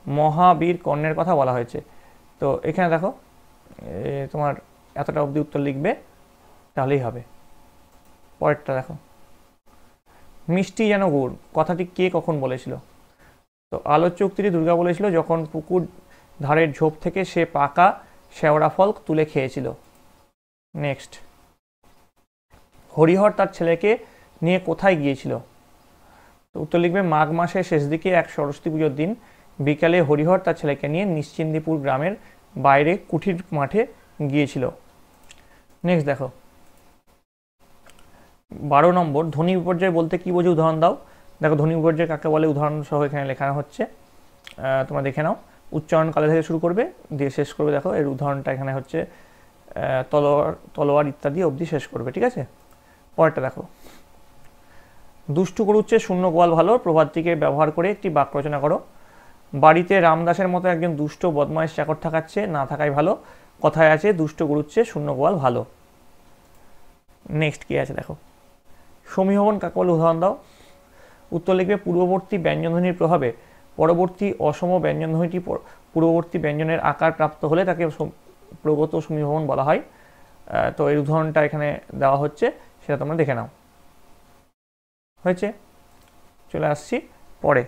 মহাবীর কর্ণের কথা বলা হয়েছে। তো এখানে দেখো তোমার এতটা অবধি উত্তর লিখবে, তাহলেই হবে। পরেরটা দেখো, মিষ্টি যেন গুড়, কথাটি কে কখন বলেছিল? তো আলোচ্য উক্তিটি দুর্গা বলেছিল যখন পুকুর ধারের ঝোপ থেকে সে পাকা শেওড়া ফল তুলে খেয়েছিল। নেক্সট, হরিহর তার ছেলেকে নিয়ে কোথায় গিয়েছিল? তো উত্তর লিখবে মাঘ মাসের শেষ দিকে এক সরস্বতী পুজোর দিন বিকালে হরিহর তার ছেলেকে নিয়ে নিশ্চিন্দিপুর গ্রামের বাইরে কুঠির মাঠে গিয়েছিল। নেক্সট দেখো, 12 নম্বর, ধ্বনি বিপর্যয় বলতে কি বোঝো? উদাহরণ দাও। দেখো ধ্বনি বিপর্যয় কাকে বলে উদাহরণ সহ এখানে লেখানো হচ্ছে, তোমরা দেখে নাও। উচ্চারণ কালে থেকে শুরু করবে দিয়ে শেষ করবে, দেখো এর উদাহরণটা এখানে হচ্ছে তলোয়ার ইত্যাদি অবধি শেষ করবে, ঠিক আছে? পরেরটা দেখো, দুষ্টু গরুর চেয়ে শূন্য গোয়াল ভালো, প্রবাদটিকে ব্যবহার করে একটি বাক্য রচনা করো। বাড়িতে রামদাসের মতো একজন দুষ্ট বদমাইশ চাকর থাকাচ্ছে না থাকাই ভালো, কথায় আছে দুষ্ট গরুর চেয়ে শূন্য গোয়াল ভালো। নেক্সট কি আছে দেখো, সমীহবন কাকে বলে? উদাহরণ দাও। উত্তর লিখবে পূর্ববর্তী ব্যঞ্জনধ্বনির প্রভাবে পরবর্তী অসম ব্যঞ্জনধ্বনিটি পূর্ববর্তী ব্যঞ্জনের আকার প্রাপ্ত হলে তাকে প্রগত সমীহবন বলা হয়। তো এই উদাহরণটা এখানে দেওয়া হচ্ছে, সেটা তোমরা দেখে নাও। হয়েছে, চলে আসছি পরে।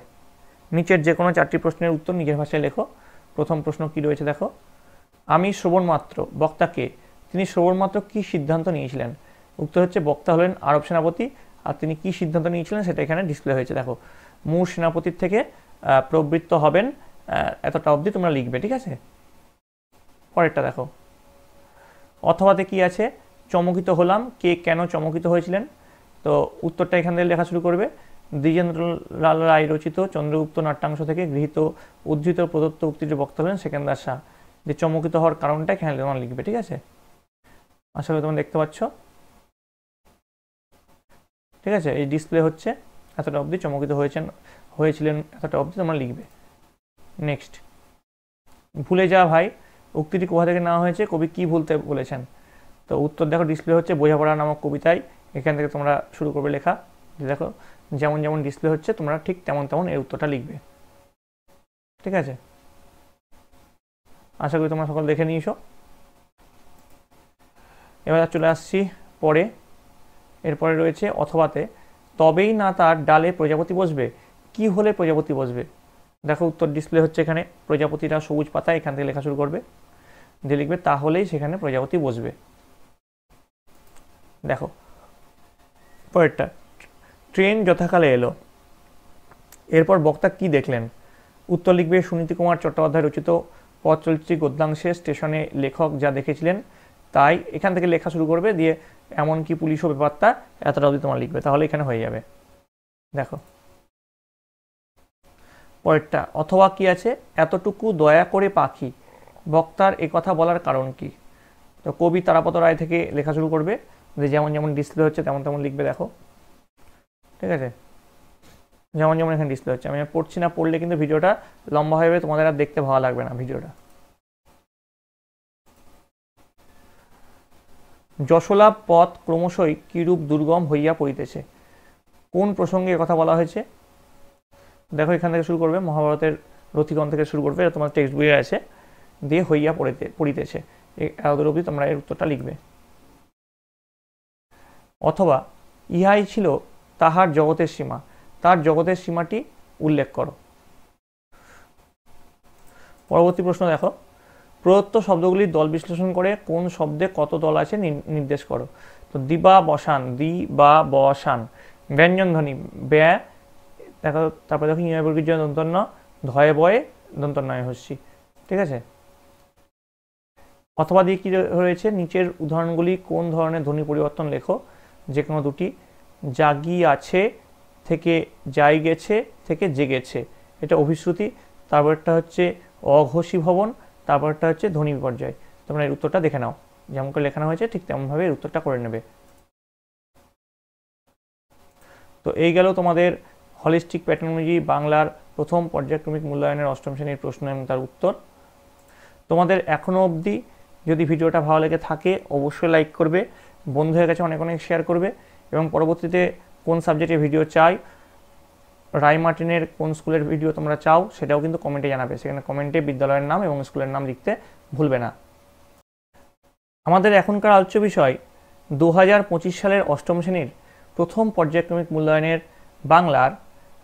নিচের যে কোনো 4টি প্রশ্নের উত্তর নিজের ভাষায় লেখো। প্রথম প্রশ্ন কি রয়েছে দেখো, আমি শ্রবণমাত্র, বক্তাকে? তিনি শ্রবণমাত্র কি সিদ্ধান্ত নিয়েছিলেন? উত্তর হচ্ছে বক্তা হলেন আরব সেনাপতি, আর তিনি কি সিদ্ধান্ত নিয়েছিলেন সেটা এখানে ডিসপ্লে হয়েছে দেখো, মূর সেনাপতির থেকে প্রবৃত্ত হবেন, এতটা অবধি তোমরা লিখবে, ঠিক আছে? পরেরটা দেখো, অথবাতে কি আছে? চমকিত হলাম, কে কেন চমকিত হয়েছিলেন? তো উত্তরটা এখান থেকে লেখা শুরু করবে, দ্বিজেন্দ্রলাল রায় রচিত চন্দ্রগুপ্ত নাট্যাংশ থেকে গৃহীত উদ্ধৃত প্রদত্ত উক্তিটির বক্তা হলেন সেকেন্দার শাহ। যে চমকিত হওয়ার কারণটা এখানে তোমার লিখবে, ঠিক আছে? আশা করি তোমরা দেখতে পাচ্ছ, ঠিক আছে? এই ডিসপ্লে হচ্ছে এতটা অবধি, চমকিত হয়েছিলেন এতটা অবধি তোমরা লিখবে। নেক্সট, ভুলে যা ভাই উক্তিটি কোথা থেকে নেওয়া হয়েছে, কবি কি ভুলতে বলেছেন? তো উত্তর দেখো ডিসপ্লে হচ্ছে বোঝাপড়া নামক কবিতায়। এখান থেকে তোমরা শুরু করবে লেখা। দেখো যেমন যেমন ডিসপ্লে হচ্ছে তোমরা ঠিক তেমন তেমন এর উত্তরটা লিখবে, ঠিক আছে? আশা করি তোমরা সকল দেখে নিয়েছো। এবার চলে আসছি পরে। এরপরে রয়েছে অথবাতে, তবেই না তার ডালে প্রজাপতি বসবে, কি হলে প্রজাপতি বসবে? দেখো উত্তর ডিসপ্লে হচ্ছে এখানে, প্রজাপতিটা সবুজ পাতা, এখান থেকে লেখা শুরু করবে, দিয়ে লিখবে তাহলেই সেখানে প্রজাপতি বসবে। দেখো পরেরটা, ট্রেন যথাকালে এলো, এরপর বক্তা কি দেখলেন? উত্তর লিখবে সুনীতি কুমার চট্টোপাধ্যায় রচিত পথ চলতি গদ্যাংশে স্টেশনে লেখক যা দেখেছিলেন তাই, এখান থেকে লেখা শুরু করবে, দিয়ে এমনকি পুলিশ ও ব্যাপারটা এতটা অবধি তোমার লিখবে, তাহলে এখানে হয়ে যাবে। দেখো পরেরটা, অথবা কি আছে, এতটুকু দয়া করে পাখি, বক্তার এ কথা বলার কারণ কি? তো কবি তারাপদ রায় থেকে লেখা শুরু করবে, যে যেমন যেমন ডিসপ্লে হচ্ছে তেমন তেমন লিখবে। দেখো ঠিক আছে, যেমন যেমন এখানে ডিসপ্লে হচ্ছে, আমি পড়ছি না, পড়লে কিন্তু ভিডিওটা লম্বা হয়ে যাবে, তোমাদের আর দেখতে ভালো লাগবে না ভিডিওটা। যশোলাভ পথ ক্রমশই কিরূপ দুর্গম হইয়া পড়িতেছে, কোন প্রসঙ্গে কথা বলা হয়েছে? দেখো এখান থেকে শুরু করবে, মহাভারতের রথিগণ থেকে শুরু করবে, তোমার টেক্সট বইয়ে আছে, দিয়ে হইয়া পড়িতেছে এত অবধি তোমরা এর উত্তরটা লিখবে। অথবা ইহাই ছিল তাহার জগতের সীমা, তার জগতের সীমাটি উল্লেখ করো। পরবর্তী প্রশ্ন দেখো, প্রদত্ত শব্দগুলির দল বিশ্লেষণ করে কোন শব্দে কত দল আছে নির্দেশ করো। তো দিবা বসান, দি বা বসান, ব্যঞ্জন ধ্বনি ব্যা, দেখো তারপরে দেখো ইয় বর্গীর জন্য দন্তন্য, ধয়ে বয়ে দন্তন্নয় হস্যি, ঠিক আছে? অথবা দিয়ে কি রয়েছে, নিচের উদাহরণগুলি কোন ধরনের ধ্বনি পরিবর্তন লেখো, যে কোনো দুটি। জাগি আছে থেকে যাই গেছে থেকে জেগেছে, এটা অভিশ্রুতি। তারপরটা হচ্ছে অঘোষী ভবন, তারপরটা হচ্ছে ধ্বনি বিপর্যয়। তোমরা এর উত্তরটা দেখে নাও, যেমন করে লেখানো হয়েছে ঠিক তেমনভাবে এর উত্তরটা করে নেবে। তো এই গেল তোমাদের হলিস্টিক প্যাটার্নোলজি বাংলার প্রথম পর্যায়ক্রমিক মূল্যায়নের অষ্টম শ্রেণীর প্রশ্ন এবং তার উত্তর। তোমাদের এখনও অবধি যদি ভিডিওটা ভালো লেগে থাকে অবশ্যই লাইক করবে, বন্ধুদের কাছে অনেক অনেক শেয়ার করবে, এবং পরবর্তীতে কোন সাবজেক্টের ভিডিও চাই, রায় মার্টিনের কোন স্কুলের ভিডিও তোমরা চাও সেটাও কিন্তু কমেন্টে জানাবে, সেখানে কমেন্টে বিদ্যালয়ের নাম এবং স্কুলের নাম লিখতে ভুলবে না। আমাদের এখনকার আলোচ্য বিষয় 2025 সালের অষ্টম শ্রেণীর প্রথম পর্যায়ক্রমিক মূল্যায়নের বাংলার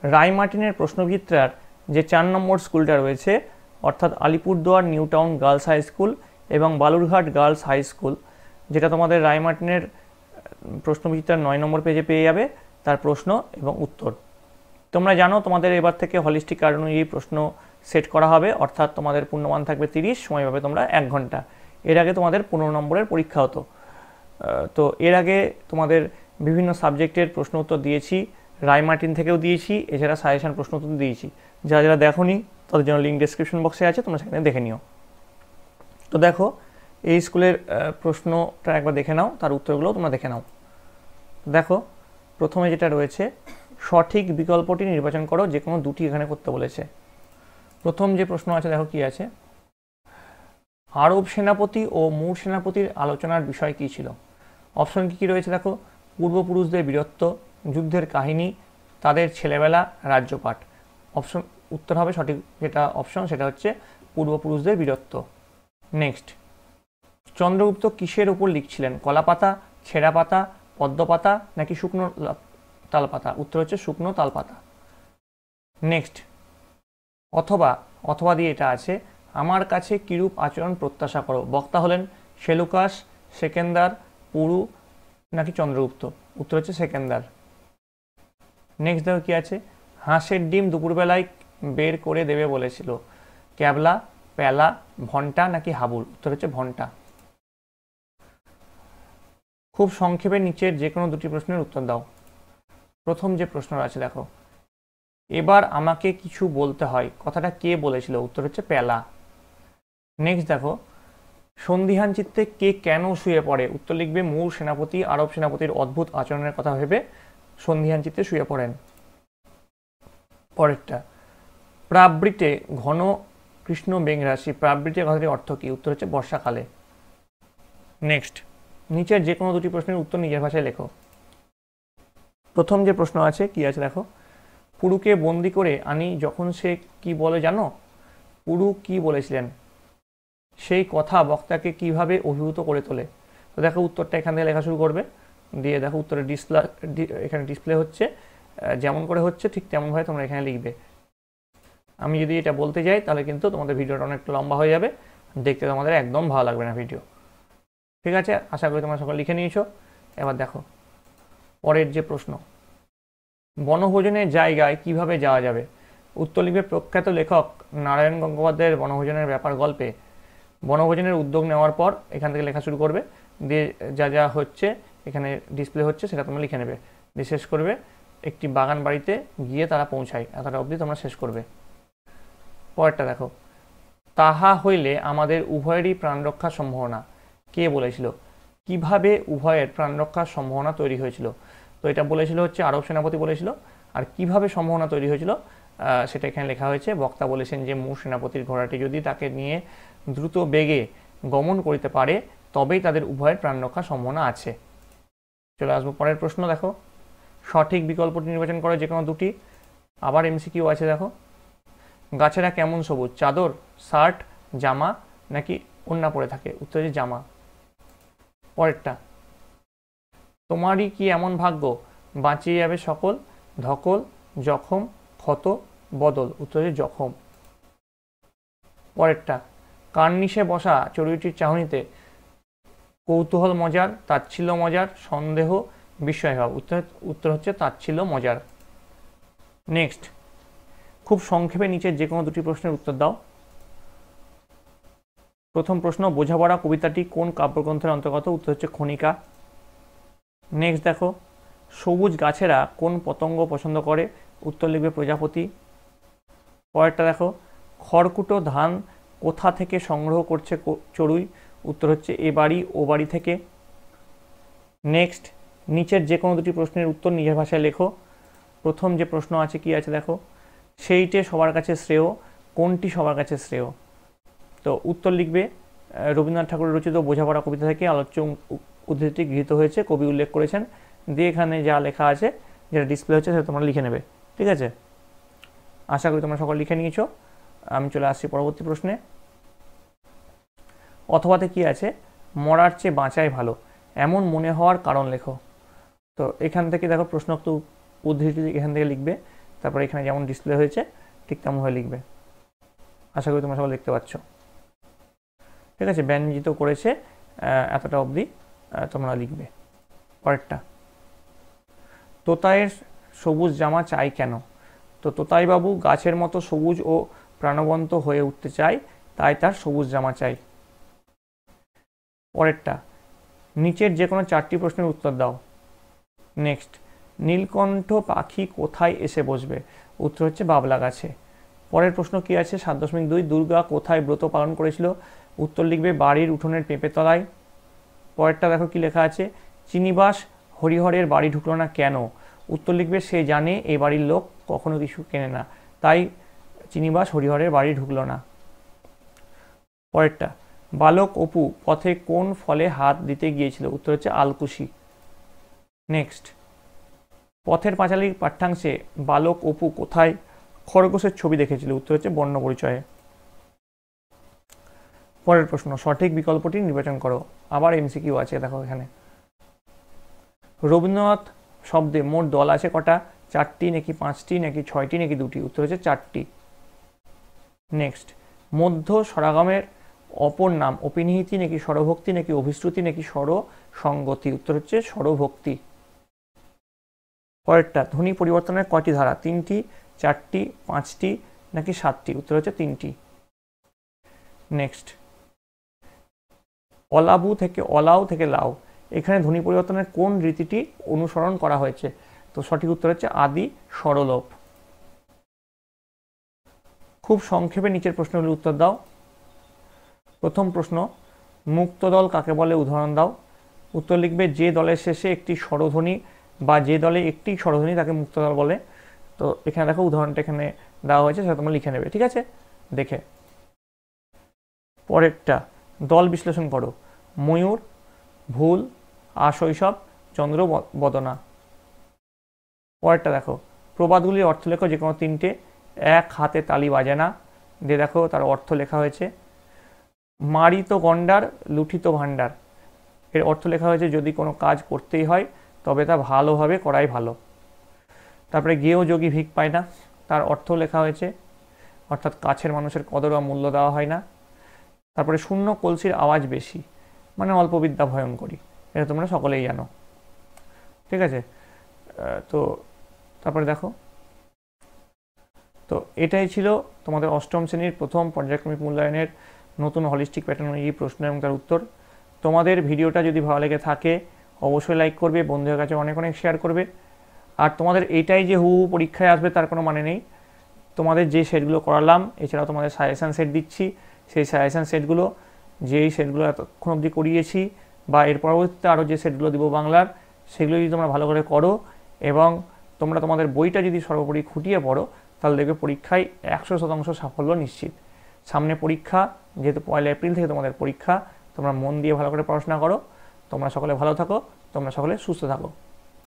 রায় মার্টিনের প্রশ্নবিচিত্রার যে 4 নম্বর স্কুলটা রয়েছে, অর্থাৎ Alipurduar New Town Girls High School এবং বালুরঘাট গার্লস হাই স্কুল, যেটা তোমাদের রায় মার্টিনের প্রশ্নবিচিত্রার 9 নম্বর পেজে পেয়ে যাবে, তার প্রশ্ন এবং উত্তর। তোমরা জানো তোমাদের এবার থেকে হলিস্টিক কার্ড অনুযায়ী প্রশ্ন সেট করা হবে, অর্থাৎ তোমাদের পূর্ণমান থাকবে 30, সময় পাবে তোমরা 1 ঘন্টা। এর আগে তোমাদের 15 নম্বরের পরীক্ষা হতো। তো এর আগে তোমাদের বিভিন্ন সাবজেক্টের প্রশ্ন উত্তর দিয়েছি, রায় মার্টিন থেকেও দিয়েছি, এছাড়া সাজেশন প্রশ্ন উত্তর দিয়েছি। যারা যারা দেখোনি তাদের জন্য লিঙ্ক ডেসক্রিপশন বক্সে আছে, তোমরা সেখানে দেখে নিও। তো দেখো এই স্কুলের প্রশ্নটা একবার দেখে নাও, তার উত্তরগুলোও তোমরা দেখে নাও। দেখো প্রথমে যেটা রয়েছে, সঠিক বিকল্পটি নির্বাচন করো, যে কোনো দুটি এখানে করতে বলেছে। প্রথম যে প্রশ্ন আছে দেখো কি আছে, আরব সেনাপতি ও মুর সেনাপতির আলোচনার বিষয় কী ছিল? অপশন কী কী রয়েছে দেখো, পূর্বপুরুষদের বীরত্ব, যুদ্ধের কাহিনী, তাদের ছেলেবেলা, রাজ্যপাট। অপশন উত্তর হবে সঠিক যেটা অপশন সেটা হচ্ছে পূর্বপুরুষদের বীরত্ব। নেক্সট, চন্দ্রগুপ্ত কিসের উপর লিখছিলেন? কলাপাতা, ছেঁড়া পাতা, পদ্মপাতা নাকি শুকনো তালপাতা? উত্তর হচ্ছে শুকনো তালপাতা। নেক্সট, অথবা দিয়ে এটা আছে, আমার কাছে কিরূপ আচরণ প্রত্যাশা করো? বক্তা হলেন সেলুকাস, সেকেন্দার, পুরু নাকি চন্দ্রগুপ্ত? উত্তর হচ্ছে সেকেন্দার। নেক্সট দেখো কি আছে, হাঁসের ডিম দুপুরবেলায় বের করে দেবে বলেছিল, ক্যাবলা, প্যালা, ভন্টা নাকি হাবুল? উত্তর হচ্ছে ভন্টা। খুব সংক্ষেপে নিচের যে কোনো দুটি প্রশ্নের উত্তর দাও। প্রথম যে প্রশ্নটা আছে দেখো, এবার আমাকে কিছু বলতে হয়, কথাটা কে বলেছিল? উত্তর হচ্ছে প্যালা। নেক্সট দেখো, সন্দিহান চিত্তে কে কেন শুয়ে পড়ে? উত্তর লিখবে মূল সেনাপতি আরব সেনাপতির অদ্ভুত আচরণের কথা ভেবে সন্দিহান চিত্তে শুয়ে পড়েন। পরেরটা, প্রাবৃতে ঘন কৃষ্ণ মেঘরাশি, প্রাবৃতে কথাটির অর্থ কি? উত্তর হচ্ছে বর্ষাকালে। নেক্সট, নিচের যে কোনো দুটি প্রশ্নের উত্তর নিজের ভাষায় লেখো। প্রথম যে প্রশ্ন আছে কি আছে দেখো, পুরুকে বন্দি করে আনি যখন সে কি বলে জানো? পুরু কি বলেছিলেন? সেই কথা বক্তাকে কিভাবে অভিভূত করে তোলে? তো দেখো উত্তরটা এখান থেকে লেখা শুরু করবে, দিয়ে দেখো উত্তরে এখানে ডিসপ্লে হচ্ছে, যেমন করে হচ্ছে ঠিক তেমনভাবে তোমরা এখানে লিখবে। আমি যদি এটা বলতে যাই তাহলে কিন্তু তোমাদের ভিডিওটা অনেকটা লম্বা হয়ে যাবে, দেখতে তোমাদের একদম ভালো লাগবে না ভিডিও। ঠিক আছে, আশা করি তোমরা সকলে লিখে নিয়েছো। এবার দেখো পরের যে প্রশ্ন, বনভোজনের জায়গায় কিভাবে যাওয়া যাবে? উত্তর লিখবে প্রখ্যাত লেখক নারায়ণ গঙ্গোপাধ্যায়ের বনভোজনের ব্যাপার গল্পে বনভোজনের উদ্যোগ নেওয়ার পর এখান থেকে লেখা শুরু করবে, দিয়ে যা যা হচ্ছে এখানে ডিসপ্লে হচ্ছে সেটা তোমরা লিখে নেবে, দিয়ে শেষ করবে একটি বাগান বাড়িতে গিয়ে তারা পৌঁছায়, এতটা অবধি তোমরা শেষ করবে। পরেরটা দেখো, তাহা হইলে আমাদের উভয়েরই প্রাণরক্ষার সম্ভাবনা, কে বলেছিল? কিভাবে উভয়ের প্রাণরক্ষার সম্ভাবনা তৈরি হয়েছিল? তো এটা বলেছিল হচ্ছে আরব সেনাপতি বলেছিল, আর কিভাবে সম্ভাবনা তৈরি হয়েছিল সেটা এখানে লেখা হয়েছে। বক্তা বলেছেন যে মূল সেনাপতির ঘোড়াটি যদি তাকে নিয়ে দ্রুত বেগে গমন করিতে পারে তবেই তাদের উভয়ের প্রাণরক্ষার সম্ভাবনা আছে। চলে আসবো পরের প্রশ্ন। দেখো সঠিক বিকল্পটি নির্বাচন করে যে কোনো দুটি। আবার এমসিকিউ আছে দেখো, গাছেরা কেমন সবুজ? চাদর, শার্ট, জামা নাকি ওড়না পরে থাকে? উত্তর হচ্ছে জামা। পরেরটা, তোমারই কি এমন ভাগ্য বাঁচিয়ে যাবে সকল, ধকল, জখম, ক্ষত, বদল? উত্তর হচ্ছে জখম। পরেরটা, কার্নিশে বসা চড়ুইটির চাহনিতে কৌতূহল মজার, তাচ্ছিল্য মজার, সন্দেহ, বিস্ময় ভাব? উত্তর হচ্ছে তাচ্ছিল্য মজার। নেক্সট, খুব সংক্ষেপে নিচের যে কোনো দুটি প্রশ্নের উত্তর দাও। প্রথম প্রশ্ন, বোঝাপড়া কবিতাটি কোন কাব্যগ্রন্থের অন্তর্গত? উত্তর হচ্ছে খনিকা। নেক্সট দেখো, সবুজ গাছেরা কোন পতঙ্গ পছন্দ করে? উত্তর লিখবে প্রজাপতি। পরেরটা দেখো, খড়কুটো ধান কোথা থেকে সংগ্রহ করছে চড়ুই? উত্তর হচ্ছে এ বাড়ি ও বাড়ি থেকে। নেক্সট, নিচের যে কোনো দুটি প্রশ্নের উত্তর নিজের ভাষায় লেখো। প্রথম যে প্রশ্ন আছে কি আছে দেখো, সেইটে সবার কাছে শ্রেয়, কোনটি সবার কাছে শ্রেয়? তো উত্তর লিখবে রবীন্দ্রনাথ ঠাকুরের রচিত বোঝাপড়া কবিতা থেকে আলোচ্য উদ্ধৃতি গৃহীত হয়েছে, কবি উল্লেখ করেছেন, দিয়ে এখানে যা লেখা আছে যেটা ডিসপ্লে হচ্ছে সেটা তোমরা লিখে নেবে। ঠিক আছে, আশা করি তোমরা সকল লিখে নিয়েছো। আমি চলে আসছি পরবর্তী প্রশ্নে। অথবাতে কি আছে, মরার চেয়ে বাঁচাই ভালো, এমন মনে হওয়ার কারণ লেখো। তো এখান থেকে দেখো প্রশ্নোক্ত উদ্ধৃতি এখান থেকে লিখবে, তারপর এখানে যেমন ডিসপ্লে হয়েছে ঠিক তেমনভাবে লিখবে। আশা করি তোমরা সকল দেখতে পাচ্ছ। ঠিক আছে, ব্যঞ্জিত করেছে এতটা অবধি তোমরা লিখবে। পরেরটা, তোতায়ের সবুজ জামা চাই কেন? তো তোতাইবাবু গাছের মতো সবুজ ও প্রাণবন্ত হয়ে উঠতে চায়, তাই তার সবুজ জামা চাই। পরেরটা, নিচের যে কোনো চারটি প্রশ্নের উত্তর দাও। নেক্সট, নীলকণ্ঠ পাখি কোথায় এসে বসবে? উত্তর হচ্ছে বাবলা গাছে। পরের প্রশ্ন কি আছে 7.2, দুর্গা কোথায় ব্রত পালন করেছিল? উত্তর লিখবে বাড়ির উঠোনের পেঁপে তলায়। পরেরটা দেখো কি লেখা আছে, চিনিবাস হরিহরের বাড়ি ঢুকলো না কেন? উত্তর লিখবে সে জানে এই বাড়ির লোক কখনো কিছু কেনে না, তাই চিনিবাস হরিহরের বাড়ি ঢুকলো না। পরেরটা, বালক অপু পথে কোন ফলে হাত দিতে গিয়েছিল? উত্তর হচ্ছে আলকুশি। নেক্সট, পথের পাঁচালীর পাঠ্যাংশে বালক অপু কোথায় খরগোশের ছবি দেখেছিল? উত্তর হচ্ছে বর্ণ পরিচয়ে। পরের প্রশ্ন, সঠিক বিকল্পটি নির্বাচন করো। আবার এমসিকিউ আছে দেখো এখানে, রবীন্দ্রনাথ শব্দে মোট দল আছে কটা? 4টি নাকি 5টি নাকি 6টি নাকি 2টি? উত্তর হচ্ছে 4টি। নেক্সট, মধ্য স্বরাগমের অপর নাম অপিনিহিতি নাকি স্বরভক্তি নাকি অভিশ্রুতি নাকি স্বরসঙ্গতি? উত্তর হচ্ছে স্বরভক্তি। পরেরটা, ধ্বনি পরিবর্তনের কয়টি ধারা? 3টি, 4টি, 5টি নাকি 7টি? উত্তর হচ্ছে 3টি। নেক্সট, অলাবু থেকে অলাও থেকে লাউ, এখানে ধ্বনি পরিবর্তনের কোন রীতিটি অনুসরণ করা হয়েছে? তো সঠিক উত্তর হচ্ছে আদি স্বরলোপ। খুব সংক্ষেপে নিচের প্রশ্নগুলির উত্তর দাও। প্রথম প্রশ্ন, মুক্ত দল কাকে বলে উদাহরণ দাও। উত্তর লিখবে যে দলের শেষে একটি স্বরধ্বনি বা যে দলে একটি স্বরধ্বনি তাকে মুক্ত দল বলে। তো এখানে দেখো উদাহরণটা এখানে দেওয়া হয়েছে, সেটা তোমরা লিখে নেবে, ঠিক আছে দেখে। পরেরটা, দল বিশ্লেষণ করো। ময়ূর, ভুল, আশৈশব, চন্দ্র বদনা। পরেরটা দেখো, প্রবাদগুলির অর্থ লেখো যে কোনো তিনটে। এক হাতে তালি বাজে না, দিয়ে দেখো তার অর্থ লেখা হয়েছে। মারিত গন্ডার, লুঠিত ভাণ্ডার, এর অর্থ লেখা হয়েছে যদি কোনো কাজ করতেই হয় তবে তা ভালোভাবে করাই ভালো। তারপরে গেও যোগী ভিক পায় না, তার অর্থ লেখা হয়েছে, অর্থাৎ কাছের মানুষের কদর বা মূল্য দেওয়া হয় না। তারপরে শূন্য কলসির আওয়াজ বেশি, মানে অল্প বিদ্যা ভয়ঙ্করী, এটা তোমরা সকলেই জানো, ঠিক আছে। তো তারপরে দেখো, তো এটাই ছিল তোমাদের অষ্টম শ্রেণীর প্রথম পর্যায়ক্রমিক মূল্যায়নের নতুন হলিস্টিক প্যাটার্ন অনুযায়ী প্রশ্ন এবং তার উত্তর। তোমাদের ভিডিওটা যদি ভালো লেগে থাকে অবশ্যই লাইক করবে, বন্ধুদের কাছে অনেক অনেক শেয়ার করবে। আর তোমাদের এইটাই যে হুবহু পরীক্ষায় আসবে তার কোনো মানে নেই। তোমাদের যে সেটগুলো করালাম, এছাড়াও তোমাদের সাজেশান সেট দিচ্ছি, সেই সাজেশান সেটগুলো, যেই সেটগুলো এতক্ষণ অবধি করিয়েছি বা এর পরবর্তীতে আরও যে সেটগুলো দিব বাংলার, সেগুলো যদি তোমরা ভালো করে করো এবং তোমরা তোমাদের বইটা যদি সর্বোপরি খুঁটিয়ে পড়ো, তাহলে দেখবে পরীক্ষায় 100% সাফল্য নিশ্চিত। সামনে পরীক্ষা, যেহেতু 1 এপ্রিল থেকে তোমাদের পরীক্ষা, তোমরা মন দিয়ে ভালো করে পড়াশোনা করো। তোমরা সকলে ভালো থাকো, তোমরা সকলে সুস্থ থাকো।